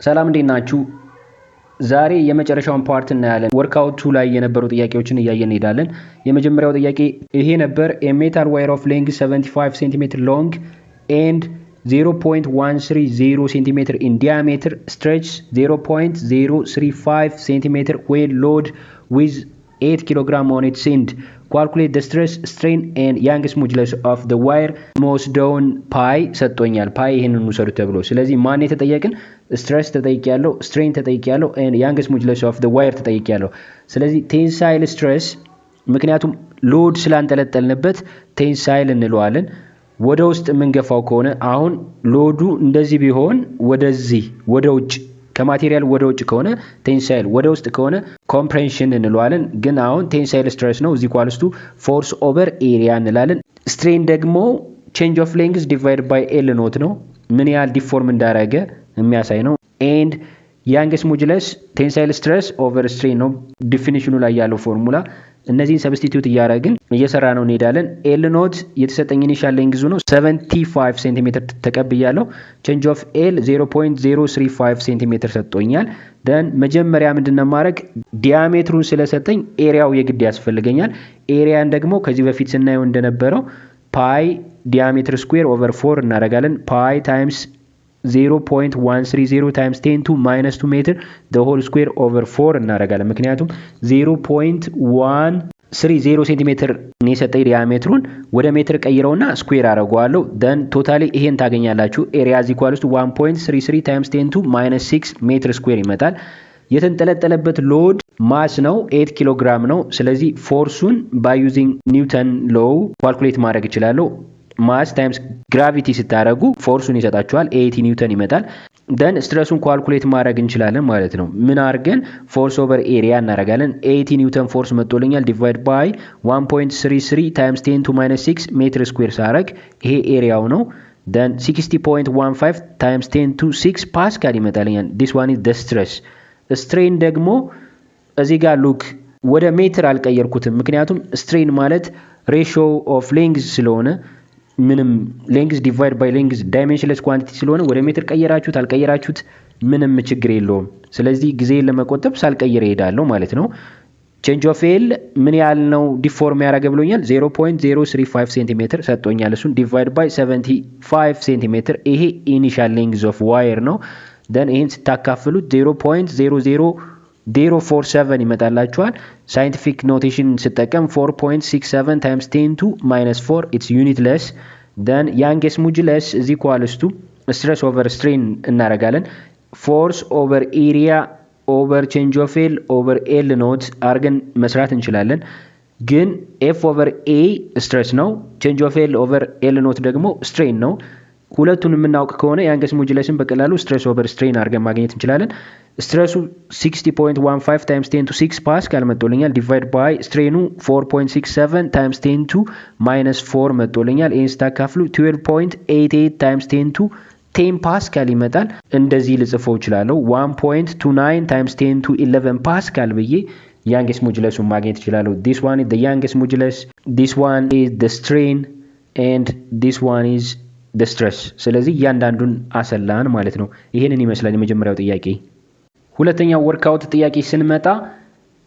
ሰላም እንዴት ናችሁ? ዛሬ የመጨረሻውን ፓርት እናያለን። ወርክአውቱ ላይ የነበሩ ጥያቄዎችን እያየን እንሄዳለን። የመጀመሪያው ጥያቄ ይሄ ነበር። a metal wire of length 75 cm long and 0.130 cm in diameter stretches 0.035 cm when loaded with 8 kg on its end. Calculate the stress, strain and Young's modulus of the wire most down pi ሰጥቶኛል። ፓይ ይሄንን እንውሰዱ ተብሎ ስለዚህ ማን የተጠየቀን stress ተጠይቂያለሁ፣ strain ተጠይቂያለሁ and Young's modulus of the wire ተጠይቂያለሁ። ስለዚህ tensile stress ምክንያቱም ሎድ ስላንጠለጠልንበት tensile እንለዋለን። ወደ ውስጥ የምንገፋው ከሆነ አሁን ሎዱ እንደዚህ ቢሆን ወደዚህ ወደ ውጭ ከማቴሪያል ወደ ውጭ ከሆነ ቴንሳይል ወደ ውስጥ ከሆነ ኮምፕሬንሽን እንለዋለን። ግን አሁን ቴንሳይል ስትሬስ ነው እዚህ ኳልስቱ ፎርስ ኦቨር ኤሪያ እንላለን። ስትሬን ደግሞ ቼንጅ ኦፍ ሌንግዝ ዲቫይድ ባይ ኤል ኖት ነው፣ ምን ያህል ዲፎርም እንዳደረገ የሚያሳይ ነው። ኤንድ ያንግስ ሞጁለስ ቴንሳይል ስትሬስ ኦቨር ስትሬን ነው ዲፊኒሽኑ ላይ ያለው ፎርሙላ። እነዚህን ሰብስቲቲዩት እያደረግን እየሰራ ነው እንሄዳለን። ኤል ኖት የተሰጠኝ ኢኒሻል ሌንግዙ ነው 75 ሴንቲሜትር ተቀብያለሁ። ቼንጅ ኦፍ ኤል 0.035 ሴንቲሜትር ሰጥቶኛል። ደን መጀመሪያ ምንድነው ማድረግ ዲያሜትሩን ስለሰጠኝ ኤሪያው የግድ ያስፈልገኛል። ኤሪያን ደግሞ ከዚህ በፊት ስናየው እንደነበረው ፓይ ዲያሜትር ስኩዌር ኦቨር 4 እናደርጋለን። ፓይ ታይምስ 0.130 times 10 to minus 2 meter the whole square over 4 እናደርጋለን። ምክንያቱም 0.130 ሴንቲሜትር ነው የሰጠኝ ዲያሜትሩን ወደ ሜትር ቀይረውና ስኩዌር አደርገዋለሁ። then totally ይሄን ታገኛላችሁ። area is equal to 1.33 times 10 to minus 6 ሜትር ስኩዌር ይመጣል። የተንጠለጠለበት ሎድ ማስ ነው 8 ኪሎ ግራም ነው። ስለዚህ ፎርሱን by using ኒውተን ሎው ካልኩሌት ማድረግ እችላለሁ። ማስ ታይምስ ግራቪቲ ስታረጉ ፎርሱን ይሰጣችኋል 80 ኒውተን ይመጣል። ደን ስትሬሱን ካልኩሌት ማድረግ እንችላለን ማለት ነው። ምን አድርገን ፎርስ ኦቨር ኤሪያ እናደርጋለን። 80 ኒውተን ፎርስ መጥቶልኛል ዲቫይድ ባይ 1.33 ታይምስ 10 to minus 6 ሜትር ስኩዌር ሳረግ ይሄ ኤሪያው ነው። ደን 60.15 ታይምስ 10 to 6 ፓስካል ይመጣልኛል። this one is the stress. ስትሬን ደግሞ እዚህ ጋር ሉክ ወደ ሜትር አልቀየርኩትም፣ ምክንያቱም ስትሬን ማለት ሬሽዮ ኦፍ ሌንግዝ ስለሆነ ምንም ሌንግዝ ዲቫይድ ባይ ሌንግዝ ዳይሜንሽንለስ ኳንቲቲ ስለሆነ ወደ ሜትር ቀየራችሁት አልቀየራችሁት ምንም ችግር የለውም። ስለዚህ ጊዜን ለመቆጠብ ሳልቀየር እሄዳለሁ ማለት ነው። ቼንጅ ኦፍ ኤል ምን ያህል ነው ዲፎርም ያደረገ ብሎኛል 0.035 ሴንቲሜትር ሰጥቶኛል። እሱን ዲቫይድ ባይ 75 ሴንቲሜትር ይሄ ኢኒሻል ሌንግዝ ኦፍ ዋየር ነው። ደን ይሄን ስታካፍሉት 0.00047 ይመጣላችኋል። ሳይንቲፊክ ኖቴሽን ስጠቀም 4.67 times 10 to minus 4 it's unitless. then Young's modulus is equal to stress over strain እናደርጋለን። force over area over change of L over L notes አርገን መስራት እንችላለን። ግን F over A stress ነው፣ change of L over L note ደግሞ strain ነው። ሁለቱን የምናውቅ ከሆነ Young's modulus በቀላሉ stress over strain አርገን ማግኘት እንችላለን። ስትሬሱ 60.15 times 10 to 6 ፓስካል መጥቶልኛል ዲቫይድ ባይ ስትሬኑ 4.67 times 10 to minus 4 መጥቶልኛል። ይሄን ስታካፍሉ 12.88 times 10 to 10 ፓስካል ይመጣል። እንደዚህ ልጽፈው እችላለሁ 1.29 times 10 to 11 ፓስካል ብዬ Young's modulus ማግኘት እችላለሁ። this one is the Young's modulus, this one is the strain and this one is the stress። ስለዚህ እያንዳንዱን አሰላን ማለት ነው። ይሄንን ይመስላል የመጀመሪያው ጥያቄ። ሁለተኛው ወርክአውት ጥያቄ ስንመጣ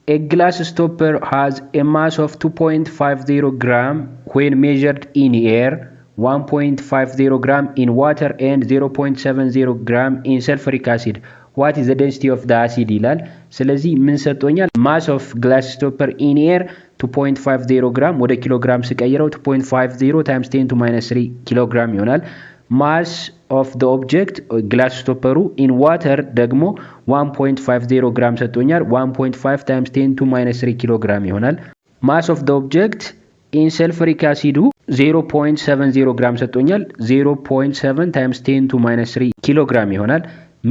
a glass stopper has a mass of 2.50 gram when measured in air, 1.50 gram in water and 0.70 gram in sulfuric acid. what is the density of the acid ይላል። ስለዚህ ምን ሰጥቶኛል? mass of glass stopper in air 2.50 gram ወደ ኪሎ ግራም ስቀይረው 2.50 times 10 to minus 3 ኪሎ ግራም ይሆናል። mass of the object glass stopper in water ደግሞ 1.50 ግራም ሰጥቶኛል። 1.5 times 10 to minus 3 ኪሎ ግራም ይሆናል። mass of the object in sulfuric acid 0.70 ግራም ሰጥቶኛል። 0.7 times 10 to minus 3 ኪሎ ግራም ይሆናል።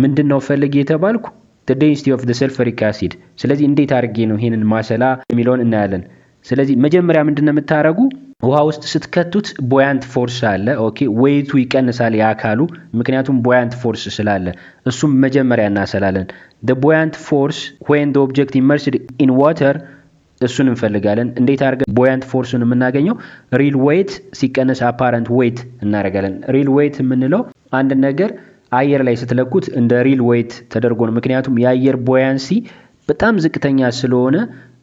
ምንድነው ፈልግ የተባልኩ the density of the sulfuric acid። ስለዚህ እንዴት አድርጌ ነው ይሄንን ማሰላ የሚለውን እናያለን። ስለዚህ መጀመሪያ ምንድነው የምታረጉ ውሃ ውስጥ ስትከቱት ቦያንት ፎርስ አለ። ኦኬ ዌይቱ ይቀንሳል ያካሉ፣ ምክንያቱም ቦያንት ፎርስ ስላለ እሱም መጀመሪያ እናሰላለን። the buoyant force when the object immersed in water እሱን እንፈልጋለን። እንዴት አድርገን ቦያንት ፎርሱን የምናገኘው ሪል ዌይት ሲቀነስ አፓረንት ዌይት እናደርጋለን። ሪል ዌይት የምንለው አንድ ነገር አየር ላይ ስትለኩት እንደ ሪል ዌይት ተደርጎ ነው። ምክንያቱም የአየር ቦያንሲ በጣም ዝቅተኛ ስለሆነ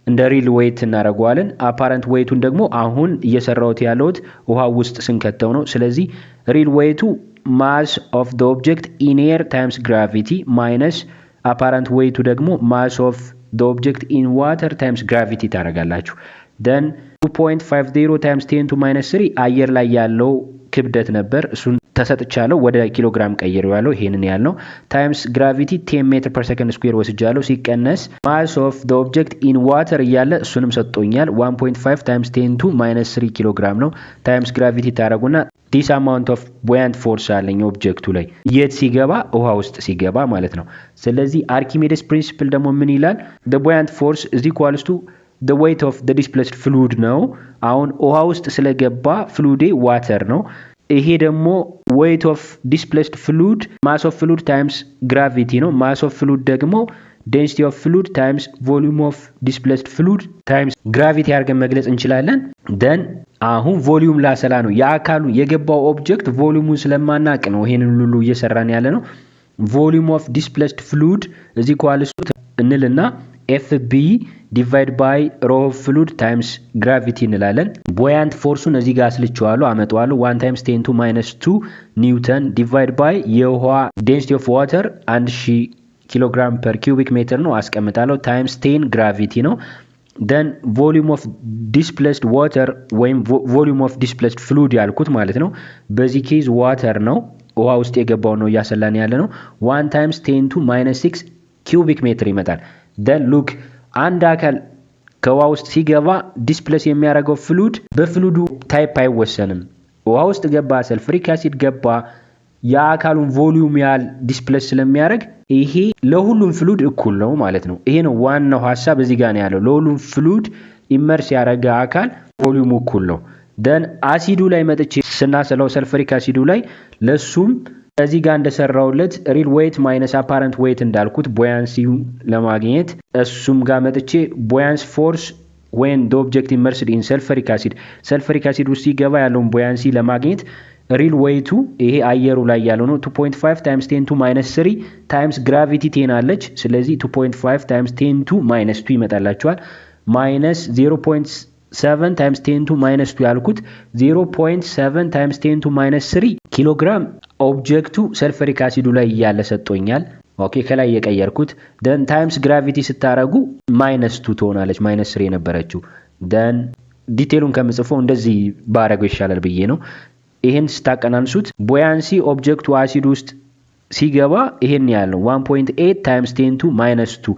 እንደ ሪል ዌይት እናደርገዋለን። አፓረንት ዌይቱን ደግሞ አሁን እየሰራሁት ያለሁት ውሃ ውስጥ ስንከተው ነው። ስለዚህ ሪል ዌይቱ ማስ ኦፍ ዘ ኦብጀክት ኢን ኤር ታይምስ ግራቪቲ ማይነስ አፓረንት ዌይቱ ደግሞ ማስ ኦፍ ዘ ኦብጀክት ኢን ዋተር ታይምስ ግራቪቲ ታደርጋላችሁ። then 2.50 times 10 to minus 3 አየር ላይ ያለው ክብደት ነበር። እሱን ተሰጥቻለሁ ወደ ኪሎግራም ቀይሬዋለሁ። ይሄንን ያልነው ታይምስ ግራቪቲ 10 ሜትር ፐር ሰከንድ ስኩዌር ወስጃለሁ ሲቀነስ ማስ ኦፍ ዘ ኦብጀክት ኢን ዋተር እያለ እሱንም ሰጥቶኛል 1.5 times 10 to minus 3 ኪሎግራም ነው። ታይምስ ግራቪቲ ታረጉና this amount of buoyant force አለኝ ኦብጀክቱ ላይ የት ሲገባ ውሃ ውስጥ ሲገባ ማለት ነው። ስለዚህ አርኪሜዲስ ፕሪንሲፕል ደግሞ ምን ይላል? the buoyant force is equals to the weight of the displaced fluid ነው። አሁን ውሃ ውስጥ ስለገባ ፍሉዴ ዋተር ነው። ይሄ ደግሞ weight of displaced fluid mass of fluid times gravity ነው። mass of fluid ደግሞ density of fluid times volume of displaced fluid times gravity አድርገን መግለጽ እንችላለን። then አሁን ቮሊዩም ላሰላ ነው የአካሉ የገባው ኦብጀክት ቮሊዩሙን ስለማናቅ ነው ይሄንን ሁሉ እየሰራን ያለ ነው። volume of displaced fluid is equals to እንልና FB divide by rho of fluid times gravity እንላለን። buoyant forceን እዚህ ጋር አስልቼዋለሁ አመጣዋለሁ 1 times 10 to minus 2 ኒውተን divide by የውሃ density of water 1000 ኪሎግራም per cubic meter ነው አስቀምጣለሁ times 10 gravity ነው። then volume of displaced water ወይም volume of displaced fluid ያልኩት ማለት ነው። በዚህ ኬዝ water ነው ውሃ ውስጥ የገባው ነው እያሰላን ያለ ነው 1 times 10 to minus 6 cubic meter ይመጣል። then look አንድ አካል ከውሃ ውስጥ ሲገባ ዲስፕሌስ የሚያደርገው ፍሉድ በፍሉዱ ታይፕ አይወሰንም። ውሃ ውስጥ ገባ ሰልፍሪክ አሲድ ገባ የአካሉን ቮሊዩም ያህል ዲስፕሌስ ስለሚያደርግ ይሄ ለሁሉም ፍሉድ እኩል ነው ማለት ነው። ይሄ ነው ዋናው ሐሳብ እዚህ ጋር ነው ያለው። ለሁሉም ፍሉድ ኢመርስ ያደረገ አካል ቮሊዩም እኩል ነው። then አሲዱ ላይ መጥቼ ስናሰላው ሰልፍሪክ አሲዱ ላይ ለሱም እዚህ ጋር እንደሰራውለት ሪል ዌይት ማይነስ አፓረንት ዌይት እንዳልኩት ቦያንሲው ለማግኘት እሱም ጋር መጥቼ ቦያንስ ፎርስ when the object immersed in sulfuric acid ውስጥ ሲገባ ያለውን ቦያንሲ ለማግኘት ሪል ዌይቱ ይሄ አየሩ ላይ ያለው ነው 2.5 times 10 to minus 3 times gravity 10 አለች። ስለዚህ 2.5 times 10 to minus 2 ይመጣላችኋል minus 0.7 times 10 to minus 2 ያልኩት 0.7 times 10 to minus 3 ኪሎግራም ኦብጀክቱ ሰልፈሪክ አሲዱ ላይ ያለ ሰጥቶኛል። ኦኬ ከላይ የቀየርኩት then times gravity ስታረጉ -2 ትሆናለች -3 የነበረችው then ዲቴሉን ከምጽፈው እንደዚህ ባረገው ይሻላል ብዬ ነው። ይሄን ስታቀናንሱት ቦያንሲ ኦብጀክቱ አሲድ ውስጥ ሲገባ ይሄን ያለው 1.8 times 10 to -2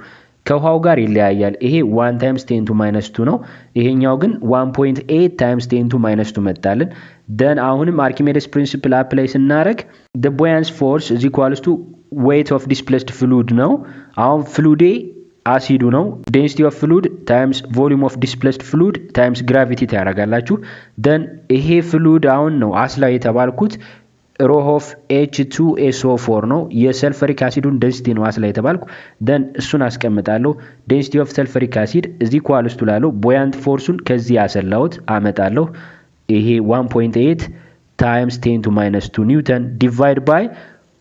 ከውሃው ጋር ይለያያል። ይሄ 1 times 10 to -2 ነው። ይሄኛው ግን 1.8 times 10 to -2 መጣልን። then አሁንም አርኪሜዲስ ፕሪንሲፕል አፕላይ ስናደርግ the buoyant force is equals to weight of displaced fluid ነው። አሁን ፍሉዴ አሲዱ ነው density of fluid times volume of displaced fluid times gravity ታደርጋላችሁ። then ይሄ ፍሉድ አሁን ነው አስላ የተባልኩት rho of H2SO4 ነው የሰልፈሪክ አሲዱን ዴንሲቲ ነው አስላ የተባልኩ then እሱን አስቀምጣለሁ density of sulfuric acid is equals to ላለው buoyant forceን ከዚህ ያሰላውት አመጣለሁ ይሄ 1.8 times 10 to -2 ኒውተን divide by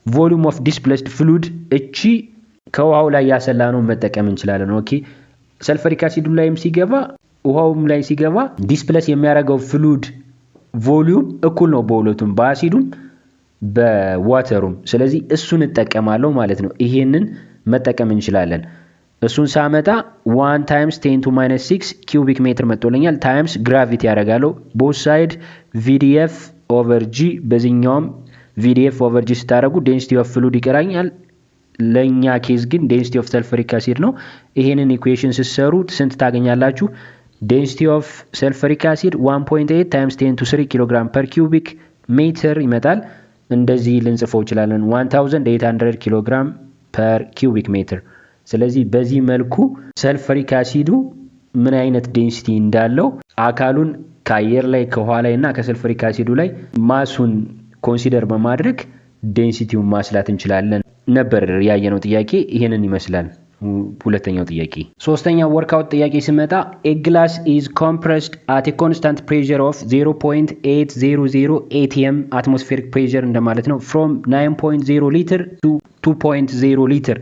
volume of displaced fluid እቺ ከውሃው ላይ ያሰላነው መጠቀም እንችላለን። ኦኬ ሰልፈሪክ አሲዱ ላይም ሲገባ ውሃውም ላይ ሲገባ ዲስፕሌስ የሚያደርገው ፍሉድ ቮሊዩም እኩል ነው በሁለቱም በአሲዱም በዋተሩም። ስለዚህ እሱን እንጠቀማለሁ ማለት ነው። ይሄንን መጠቀም እንችላለን። እሱን ሳመጣ 1 times 10 to -6 cubic meter መጥቶልኛል times gravity ያደርጋለሁ both side VDF over G በዚህኛውም VDF over G ስታደርጉ density of fluid ይቀራኛል። ለኛ ኬዝ ግን density of sulfuric acid ነው። ይሄንን ኢኩዌሽን ሲሰሩ ስንት ታገኛላችሁ? density of sulfuric acid 1.8 times 10 to 3 kg per cubic meter ይመጣል። እንደዚህ ልንጽፈው ይችላልን 1800 kg per cubic meter። ስለዚህ በዚህ መልኩ ሰልፈሪክ አሲዱ ምን አይነት ዴንሲቲ እንዳለው አካሉን ከአየር ላይ ከውሃ ላይና ከሰልፈሪክ አሲዱ ላይ ማሱን ኮንሲደር በማድረግ ዴንሲቲውን ማስላት እንችላለን ነበር ያየነው ጥያቄ ይሄንን ይመስላል። ሁለተኛው ጥያቄ። ሶስተኛው ወርክአውት ጥያቄ ሲመጣ a glass is compressed at a constant pressure of 0.800 atm atmospheric pressure እንደማለት ነው from 9.0 liter to 2.0 liter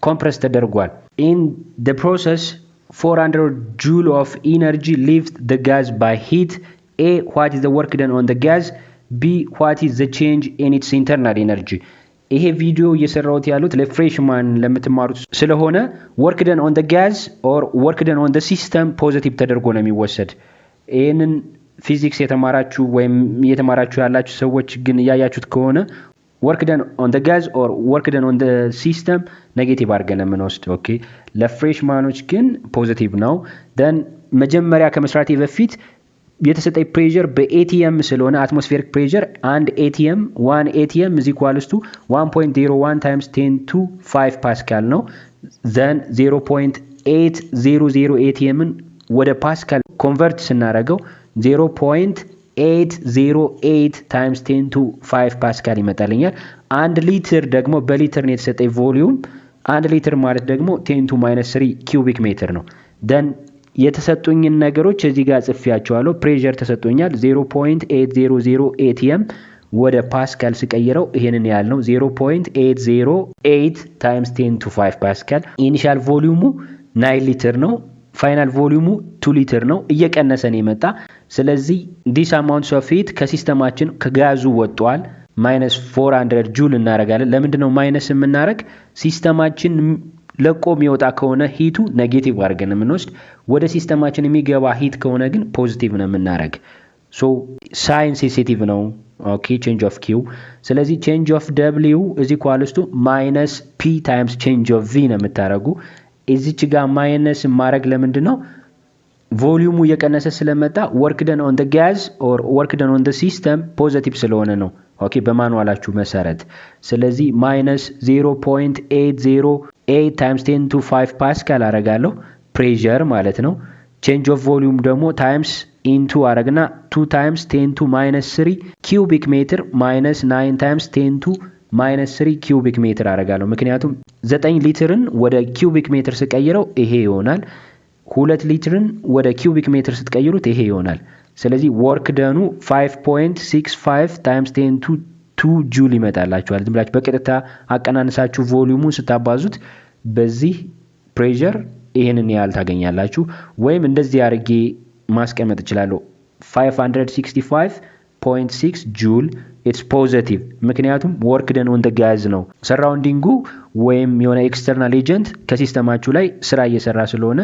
compressed ተደርጓል. in the process 400 joule of energy leaves the gas by heat. a what is the work done on the gas? b what is the change in its internal energy? ይሄ ቪዲዮ እየሰራሁት ያሉት ለፍሬሽማን ለምትማሩት ስለሆነ work done on the gas or work done on the system ፖዚቲቭ ተደርጎ ነው የሚወሰድ። ይሄንን ፊዚክስ የተማራችሁ ወይም እየተማራችሁ ያላችሁ ሰዎች ግን ያያችሁት ከሆነ work done on the gas or work done on the system ኔጌቲቭ አድርገን የምንወስድ። ኦኬ ለፍሬሽማኖች ግን ፖዚቲቭ ነው። then መጀመሪያ ከመስራቴ በፊት የተሰጠኝ ፕሬሸር በኤቲኤም ስለሆነ አትሞስፌሪክ ፕሬሸር አንድ ኤቲኤም 1 ኤቲኤም is equals to 1.01 times 10 to 5 ፓስካል ነው። then 0.800 ኤቲኤምን ወደ ፓስካል ኮንቨርት ስናደርገው 0.808 times 10 to 5 ፓስካል ይመጣልኛል። 1 ሊትር ደግሞ በሊትር ነው የተሰጠኝ ቮሊዩም 1 ሊትር ማለት ደግሞ 10 to -3 ኪዩቢክ ሜትር ነው። then የተሰጡኝን ነገሮች እዚህ ጋር ጽፌያቸዋለሁ። ፕሬሸር ተሰጥቶኛል 0.800 ኤቲኤም ወደ ፓስካል ስቀይረው ይሄንን ያህል ነው 0.808 times 10 to 5 ፓስካል። ኢኒሻል ቮሊዩሙ 9 ሊትር ነው። ፋይናል ቮሊዩሙ 2 ሊትር ነው። እየቀነሰ ነው የመጣ። ስለዚህ this amount of heat ከሲስተማችን ከጋዙ ወጥቷል -400 ጁል እናደርጋለን። ለምንድን ነው ማይነስ የምናደርግ? ሲስተማችን ለቆ የሚወጣ ከሆነ ሂቱ ኔጌቲቭ አድርገን የምንወስድ፣ ወደ ሲስተማችን የሚገባ ሂት ከሆነ ግን ፖዚቲቭ ነው የምናደርግ። ሶ ሳይን ሴንሲቲቭ ነው። ኦኬ ቼንጅ ኦፍ ኪው። ስለዚህ ቼንጅ ኦፍ ደብሊው is equals to -p times change of v ነው የምታረጉ። እዚች ጋር ማይነስ ማድረግ ለምንድን ነው? ቮሊዩሙ እየቀነሰ ስለመጣ work done on the gas or work done on the system ፖዚቲቭ ስለሆነ ነው። ኦኬ በማኑዋላችሁ መሰረት። ስለዚህ -0.808 times 10 to 5 ፓስካል አረጋለሁ ፕሬሸር ማለት ነው። ቼንጅ ኦፍ ቮሊዩም ደግሞ ታይምስ ኢንቱ አረግና 2 times 10 to -3 ኪዩቢክ ሜትር -9 times 10 to -3 ኪዩቢክ ሜትር አረጋለሁ። ምክንያቱም 9 ሊትርን ወደ ኪዩቢክ ሜትር ስቀይረው ይሄ ይሆናል። 2 ሊትርን ወደ ኪዩቢክ ሜትር ስትቀይሩት ይሄ ይሆናል። ስለዚህ ወርክ ደኑ 5.65 times 10 to 2 ጁል ይመጣላችኋል። ዝም ብላችሁ በቀጥታ አቀናንሳችሁ ቮሊዩሙን ስታባዙት በዚህ ፕሬሸር ይሄንን ያህል ታገኛላችሁ። ወይም እንደዚህ አድርጌ ማስቀመጥ እችላለሁ 565.6 ጁል it's positive ምክንያቱም work done on the gas ነው። ሰራውንዲንጉ ወይም የሆነ ኤክስተርናል ኤጀንት ከሲስተማችሁ ላይ ስራ እየሰራ ስለሆነ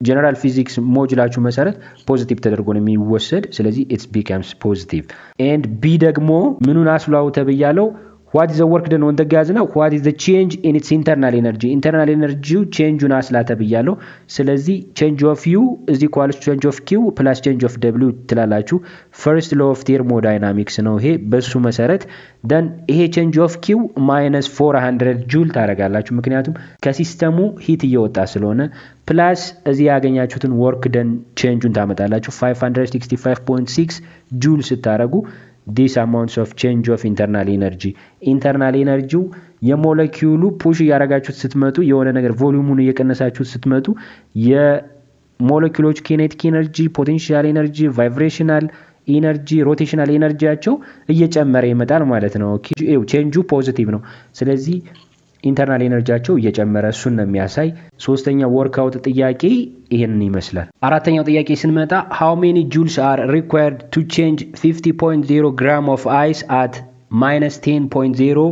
ጀነራል ፊዚክስ ሞጁላችሁ መሰረት ፖዚቲቭ ተደርጎ ነው የሚወሰድ። ስለዚህ it becomes positive and b ደግሞ ምኑን አስሏው ተብያለው what is the work done on the gas now what is the change in its internal energy internal energy change ን አስላ ተብያለው። ስለዚህ change of u is equals to change of q plus change of w ትላላችሁ። first law of thermodynamics ነው ይሄ። በሱ መሰረት then ይሄ change of q -400 ጁል ታረጋላችሁ ምክንያቱም ከሲስተሙ ሂት እየወጣ ስለሆነ ፕላስ እዚህ ያገኛችሁትን work done change ን ታመጣላችሁ 565.6 ጁል ስታረጉ this amounts of change of internal energy የሞለኪውሉ ፑሽ ያረጋችሁት ስትመጡ የሆነ ነገር ቮሊዩሙን እየቀነሳችሁት ስትመጡ የሞለኪውሎች kinetic energy potential energy vibrational energy rotational energyያቸው እየጨመረ ይመጣል ማለት ነው። ኦኬ ቼንጁ ፖዚቲቭ ነው። ስለዚህ ኢንተርናል ኤነርጂያቸው እየጨመረ እሱን ነው የሚያሳይ። ሶስተኛው ወርክአውት ጥያቄ ይሄንን ይመስላል። አራተኛው ጥያቄ ስንመጣ how many joules are required to change 50.0 gram of ice at -10.0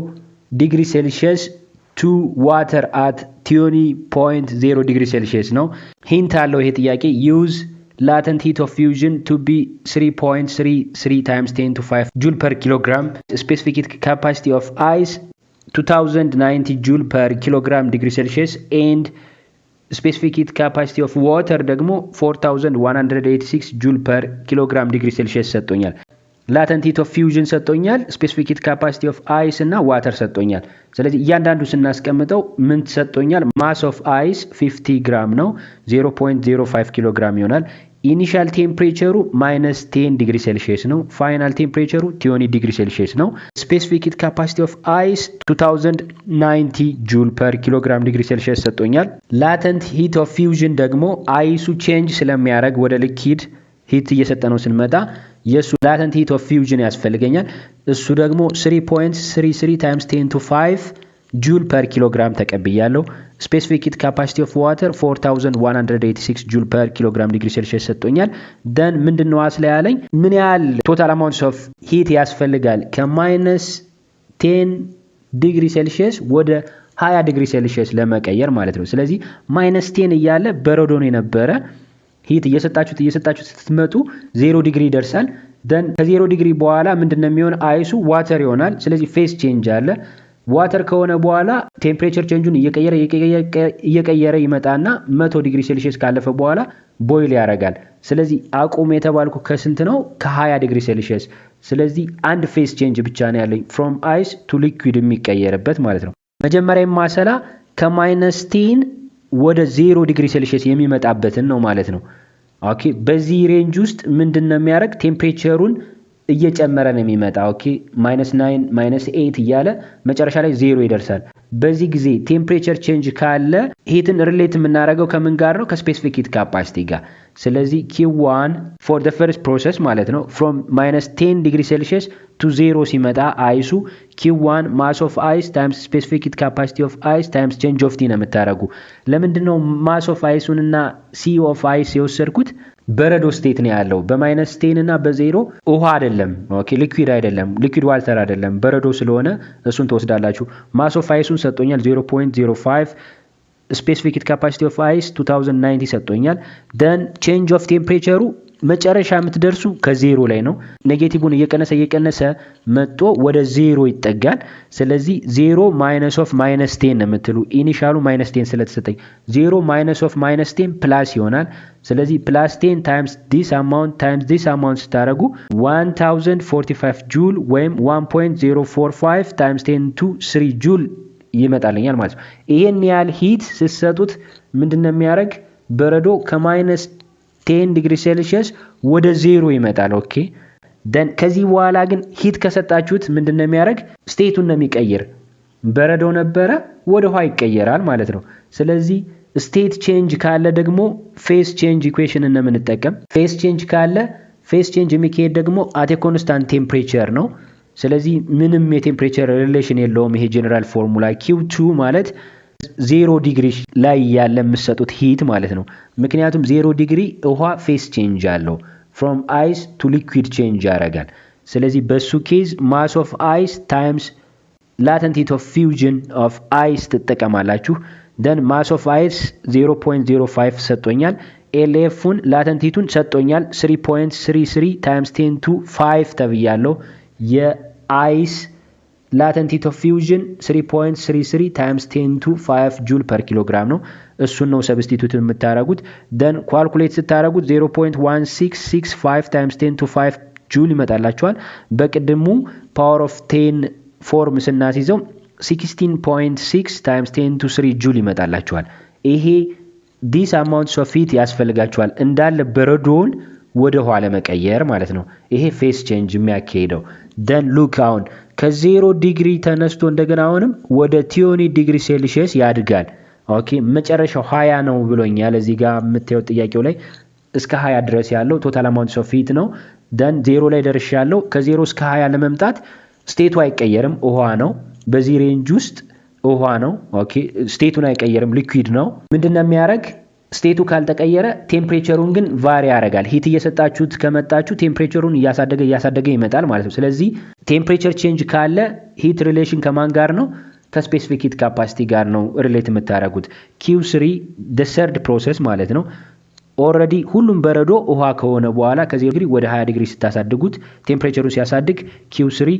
degree Celsius to water at 20.0 degree Celsius ነው። ሂንት አለው ይሄ ጥያቄ use latent heat of fusion to be 3.33 times 10 to 5 joule per kilogram. Specific heat capacity of ice 2090 joule per kilogram degree Celsius and specific heat capacity of water ደግሞ 4186 joule per kilogram degree Celsius ሰጥቶኛል። latent heat of fusion ሰጥቶኛል። specific heat capacity of ice እና water ሰጥቶኛል። ስለዚህ እያንዳንዱ ስናስቀምጠው ምን ሰጥቶኛል? mass of ice 50 gram ነው 0.05 ኪሎግራም ይሆናል። ኢኒሻል ቴምፕሬቸሩ -10 ዲግሪ ሴልሺየስ ነው። ፋይናል ቴምፕሬቸሩ 20 ዲግሪ ሴልሺየስ ነው። ስፔሲፊክ ሂት ካፓሲቲ ኦፍ አይስ 2090 ጁል ፐር ኪሎግራም ዲግሪ ሴልሺየስ ሰጥቶኛል። ላተንት ሂት ኦፍ ፊውዥን ደግሞ አይሱ ቼንጅ ስለሚያደርግ ወደ ሊኪድ ሂት እየሰጠነው ስንመጣ የሱ ላተንት ሂት ኦፍ ፊውዥን ያስፈልገኛል። እሱ ደግሞ 3.33 ታይምስ 10 to 5 ጁል ፐር ኪሎግራም ተቀብያለሁ። ስፔሲፊክ ሂት ካፓሲቲ ኦፍ ዋተር 4186 ጁል ፐር ኪሎግራም ዲግሪ ሴልሺየስ ሰጥቶኛል። ደን ምንድነው አስላ ያለኝ ምን ያህል ቶታል አማውንትስ ኦፍ ሂት ያስፈልጋል ከ-10 ዲግሪ ሴልሺየስ ወደ 20 ዲግሪ ሴልሺየስ ለመቀየር ማለት ነው። ስለዚህ -10 እያለ በረዶ ነው የነበረ ሂት እየሰጣችሁት ስትመጡ 0 ዲግሪ ይደርሳል። ደን ከ0 ዲግሪ በኋላ ምንድነው የሚሆን አይሱ ዋተር ይሆናል። ስለዚህ ፌስ ቼንጅ አለ። ዋተር ከሆነ በኋላ ቴምፕሬቸር ቼንጁን እየቀየረ ይመጣና 100 ዲግሪ ሴልሺየስ ካለፈ በኋላ ቦይል ያደርጋል። ስለዚህ አቁም የተባልኩ ከስንት ነው? ከ20 ዲግሪ ሴልሺየስ። ስለዚህ አንድ ፌስ ቼንጅ ብቻ ነው ያለኝ ፍሮም አይስ ቱ ሊኩዊድ የሚቀየርበት ማለት ነው። መጀመሪያ ማሰላ ከ-10 ወደ 0 ዲግሪ ሴልሺየስ የሚመጣበትን ነው ማለት ነው። ኦኬ በዚህ ሬንጅ ውስጥ ምንድነው የሚያደርግ ቴምፕሬቸሩን እየጨመረ ነው የሚመጣ። ኦኬ -9 -8 እያለ መጨረሻ ላይ 0 ይደርሳል። በዚህ ጊዜ ቴምፕሬቸር ቼንጅ ካለ ሂትን ሪሌት የምናደርገው ከምን ጋር ነው? ከስፔሲፊክ ሂት ካፓሲቲ ጋር። ስለዚህ Q1 for the first process ማለት ነው from -10 ዲግሪ ሴልሺየስ to 0 ሲመጣ አይሱ Q1 mass of ice times specific heat capacity of ice times change of T ነው የምታደርጉ። ለምንድነው mass of ice እና C of ice የወሰድኩት? በረዶ ስቴት ነው ያለው። በ-10 እና በ0 ውሃ አይደለም። ኦኬ ሊኩዊድ አይደለም፣ ሊኩዊድ ዋተር አይደለም፣ በረዶ ስለሆነ እሱን ተወስዳላችሁ። ማስ ኦፍ አይሱን ሰጥቶኛል 0.05 ስፔሲፊክ ሂት ካፓሲቲ ኦፍ አይስ 2090 ሰጥቶኛል። ደን ቼንጅ ኦፍ ቴምፕሬቸሩ መጨረሻ የምትደርሱ ከ0 ላይ ነው። ኔጌቲቭን እየቀነሰ መጥቶ ወደ 0 ይጠጋል። ስለዚህ 0 ማይነስ ኦፍ -10 ነው የምትሉ። ኢኒሻሉ -10 ስለተሰጠኝ 0 ማይነስ ኦፍ -10 ፕላስ ይሆናል። ስለዚህ +10 ታይምስ ዲስ አማውንት ስታደርጉ 1045 ጁል ወይም 1.045 ታይምስ 10 to 3 ጁል ይመጣልኛል ማለት ነው። ይሄን ያህል ሂት ስትሰጡት ምንድነው የሚያደርግ? በረዶ ከ-10 ዲግሪ ሴልሺየስ ወደ 0 ይመጣል። ኦኬ ደን ከዚህ በኋላ ግን ሂት ከሰጣችሁት ምንድነው የሚያደርግ? ስቴቱን ነው የሚቀይር። በረዶ ነበረ ወደ ውሃ ይቀየራል ማለት ነው። ስለዚህ ስቴት ቼንጅ ካለ ደግሞ ፌስ ቼንጅ ኢኩዌሽን ነው የምንጠቀም። ፌስ ቼንጅ ካለ ፌስ ቼንጅ የሚካሄድ ደግሞ አት ኮንስታንት ቴምፕሬቸር ነው። ስለዚህ ምንም የቴምፕሬቸር ሪሌሽን የለውም ይሄ ጀነራል ፎርሙላ። Q2 ማለት 0 ዲግሪ ላይ ያለ የምትሰጡት ሂት ማለት ነው። ምክንያቱም 0 ዲግሪ ውሃ ፌስ ቼንጅ አለው from ice to liquid change ያደርጋል። ስለዚህ በሱ ኬዝ mass of ice times latent heat of fusion of ice ትጠቀማላችሁ። then mass of ice 0.05 ሰጥቶኛል። LF-ን latent heat-ን ሰጥቶኛል 3.33 times 10 to 5 ተብያለሁ። የአይስ latent heat of fusion 3.33 times 10 to 5 ጁል ፐር ኪሎግራም ነው። እሱን ነው ሰብስቲቱት የምታረጉት። then ኳልኩሌት ስታረጉት 0.1665 times 10 to 5 ጁል ይመጣላችኋል። በቅድሙ ፓወር ኦፍ 10 ፎርም ስናስይዘው 16.6 times 10 to 3 ጁል ይመጣላችኋል። ይሄ ዲስ አማውንትስ ኦፍ ሂት ያስፈልጋችኋል እንዳለ በረዶውን ወደ ውሃ ለመቀየር ማለት ነው። ይሄ ፌስ ቼንጅ የሚያካሂደው then look አሁን ከ0 ዲግሪ ተነስቶ እንደገና አሁንም ወደ 20 ዲግሪ ሴልሺየስ ያድጋል። ኦኬ መጨረሻው 20 ነው ብሎኛል። እዚህ ጋር የምታዩት ጥያቄው ላይ እስከ 20 ድረስ ያለው ቶታል አማውንትስ ኦፍ ሂት ነው። then 0 ላይ ደርሻለሁ። ከ0 እስከ 20 ለመምጣት ስቴቱ አይቀየርም፣ ውሃ ነው። በዚህ ሬንጅ ውስጥ ውሃ ነው። ኦኬ ስቴቱን አይቀየርም፣ ሊኩዊድ ነው። ምንድነው የሚያደርግ? ስቴቱ ካልተቀየረ ቴምፕሬቸሩን ግን ቫሪ ያደርጋል። ሂት እየሰጣችሁት ከመጣችሁ ቴምፕሬቸሩን እያሳደገ ይመጣል ማለት ነው። ስለዚህ ቴምፕሬቸር ቼንጅ ካለ ሂት ሪሌሽን ከማን ጋር ነው? ከስፔሲፊክ ሂት ካፓሲቲ ጋር ነው ሪሌት የምታደርጉት። Q3 the third process ማለት ነው። ኦልሬዲ ሁሉም በረዶ ውሃ ከሆነ በኋላ ከዚህ ዲግሪ ወደ 20 ዲግሪ ስታሳድጉት ቴምፕሬቸሩን ሲያሳድግ Q3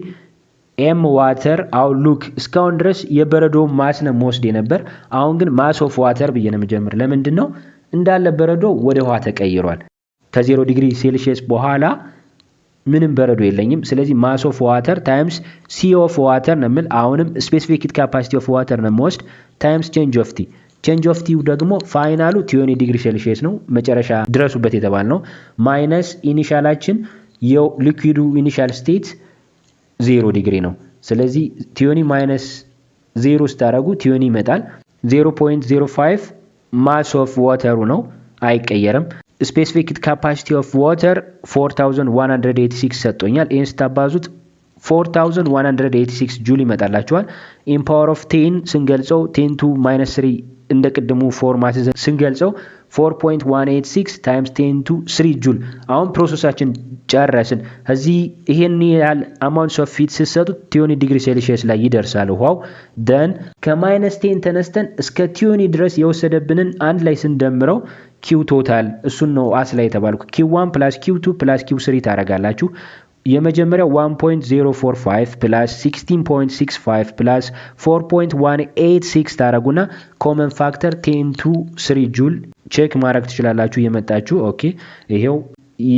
ኤም ዋተር አውትሉክ እስካሁን ድረስ የበረዶ ማስ ነው መወስድ የነበር። አሁን ግን ማስ ኦፍ ዋተር ብዬ ነው የምጀምር። ለምንድን ነው? እንዳለ በረዶ ወደ ውሃ ተቀይሯል። ከ0 ዲግሪ ሴልሺየስ በኋላ ምንም በረዶ የለኝም። ስለዚህ ማስ ኦፍ ዋተር ታይምስ ሲ ኦፍ ዋተር ነው የምል። አሁንም ስፔሲፊክ ሂት ካፓሲቲ ኦፍ ዋተር ነው የምወስድ ታይምስ ቼንጅ ኦፍ ቲ። change of T ደግሞ ፋይናሉ 20 ዲግሪ ሴልሺየስ ነው መጨረሻ ድረሱበት የተባል ነው ማይነስ ኢኒሻላችን የሊኩዊዱ ኢኒሻል ስቴት 0 ዲግሪ ነው ስለዚህ 20 ማይነስ 0 ስታረጉ 20 ይመጣል 0.05 mass of water ነው አይቀየርም specific capacity of water 4186 ሰጥቶኛል ይሄን ስታባዙት 4186 ጁል ይመጣላችኋል in power of 10 ስንገልጸው 10 to minus 3 እንደቀደሙ ፎርማት ስንገልጸው 4.186 times 10 to 3 ጁል አሁን ፕሮሰሳችን ጨረስን እዚህ ይሄን ያህል amounts of heat ሲሰጡት 20 ዲግሪ ሴልሺየስ ላይ ይደርሳል ውሃው then ከማይነስ 10 ተነስተን እስከ 20 ድረስ የወሰደብንን አንድ ላይ ስንደምረው q ቶታል እሱን ነው አስ ላይ ተባልኩ q1 + q2 + q3 ታረጋላችሁ የመጀመሪያው 1.045 plus 16.65 plus 4.186 ታረጉና common factor 10 to 3 ጁል ቼክ ማድረግ ትችላላችሁ የመጣችሁ ኦኬ ይሄው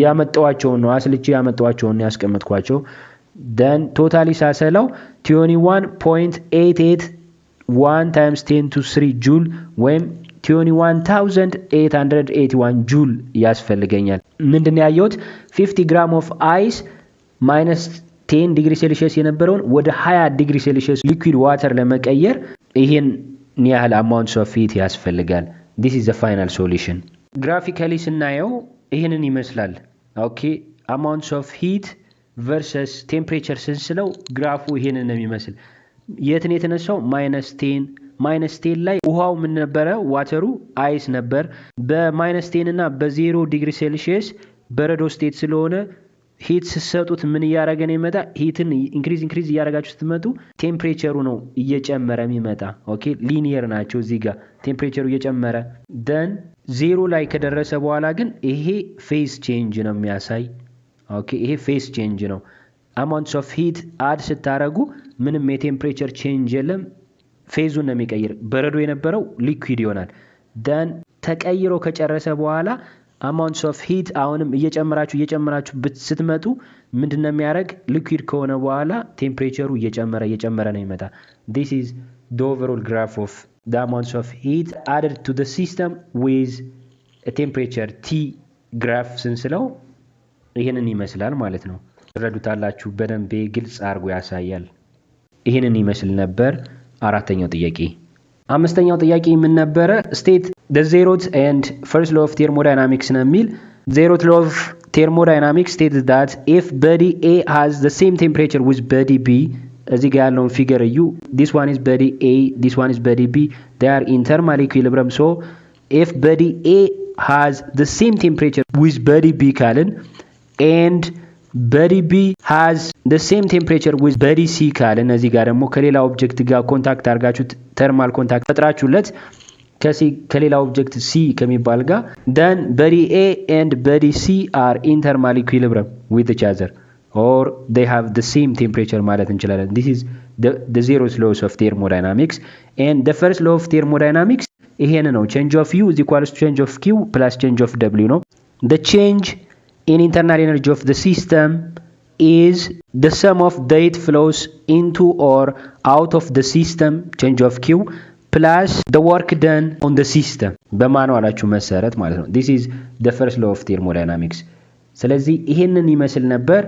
ያመጣዋቸው ነው አስልቼ ያመጣዋቸው ነው ያስቀምጥኳቸው then totally ሳሰላው 21.881 times 10 to 3 ጁል ወይም 21881 ጁል ያስፈልገኛል ምንድነው ያየሁት 50 gram of ice minus 10 degree Celsius የነበረውን ወደ 20 degree Celsius liquid water ለመቀየር ይሄን ያህል amounts of heat ያስፈልጋል this is the final solution graphically ስናየው ይሄንን ይመስላል ኦኬ amounts of heat versus temperature ስንስለው ግራፉ ይሄንን ነው የሚመስል የት ነው የተነሳው -10 ላይ ውሃው ምን ነበረ ዋተሩ አይስ ነበር በ-10 እና በ0 ዲግሪ ሴልሺየስ በረዶ ስቴት ስለሆነ ሂት ሲሰጡት ምን ያያረገ ነው ይመጣ ሂትን ኢንክሪዝ ያያረጋችሁ ስትመጡ ቴምፕሬቸሩ ነው እየጨመረ የሚመጣ ኦኬ ሊኒየር ናቸው እዚህ ጋር ቴምፕሬቸሩ እየጨመረ then 0 ላይ ከደረሰ በኋላ ግን ይሄ ፌዝ ቼንጅ ነው የሚያሳይ ኦኬ ይሄ ፌዝ ቼንጅ ነው amounts of heat add ስታረጉ ምንም የቴምፕሬቸር ቼንጅ የለም ፌዙን ነው የሚቀይር በረዶ የነበረው ሊኩዊድ ይሆናል then ተቀይሮ ከጨረሰ በኋላ amounts of heat አሁንም እየጨመራችሁ ስትመጡ ምንድነው የሚያረግ ሊኩዊድ ከሆነ በኋላ ቴምፕሬቸሩ እየጨመረ ነው ይመጣ this is the overall graph of the amounts of heat added to the system with a temperature T graph ስንስለው ይሄንን ይመስላል ማለት ነው ረዱታላችሁ በደንብ ግልጽ አርጎ ያሳያል ይሄንን ይመስል ነበር አራተኛው ጥያቄ አምስተኛው ጥያቄ ምን ነበር state the zeroth and first law of thermodynamics ነው የሚል zeroth law of thermodynamics states that if body A has the same temperature with body B እዚህ ጋር ያለውን ፊገር እዩ this one is body A this one is body B they are in thermal equilibrium so if body A has the same temperature with body B ካልን and body B has the same temperature with body C ካልን እዚህ ጋር ደግሞ ከሌላ ኦብጀክት ጋር ኮንታክት አድርጋችሁ ተርማል ኮንታክት ፈጥራችሁለት ከሌላ ኦብጀክት C ከሚባል ጋር then body A and body C are in thermal equilibrium with each other or they have the same temperature ማለት እንችላለን this is the zeroth law of thermodynamics and the first law of thermodynamics ይሄን ነው change of U is equal to change of Q plus change of W ነው the change in internal energy of the system is the sum of the heat flows into or out of the system change of Q plus the work done on the system በማኑዋላችሁ መሰረት ማለት ነው this is the first law of thermodynamics ስለዚህ ይሄንን ይመስል ነበር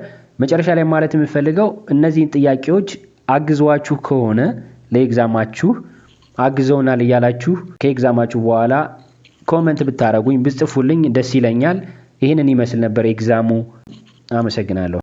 መጨረሻ ላይ ማለት የምፈልገው እነዚህን ጥያቄዎች አግዟችሁ ከሆነ ለኤግዛማችሁ አግዘውናል ይያላችሁ ከኤግዛማችሁ በኋላ ኮሜንት ብታረጉኝ ብጽፉልኝ ደስ ይለኛል ይሄንን ይመስል ነበር ኤግዛሙ አመሰግናለሁ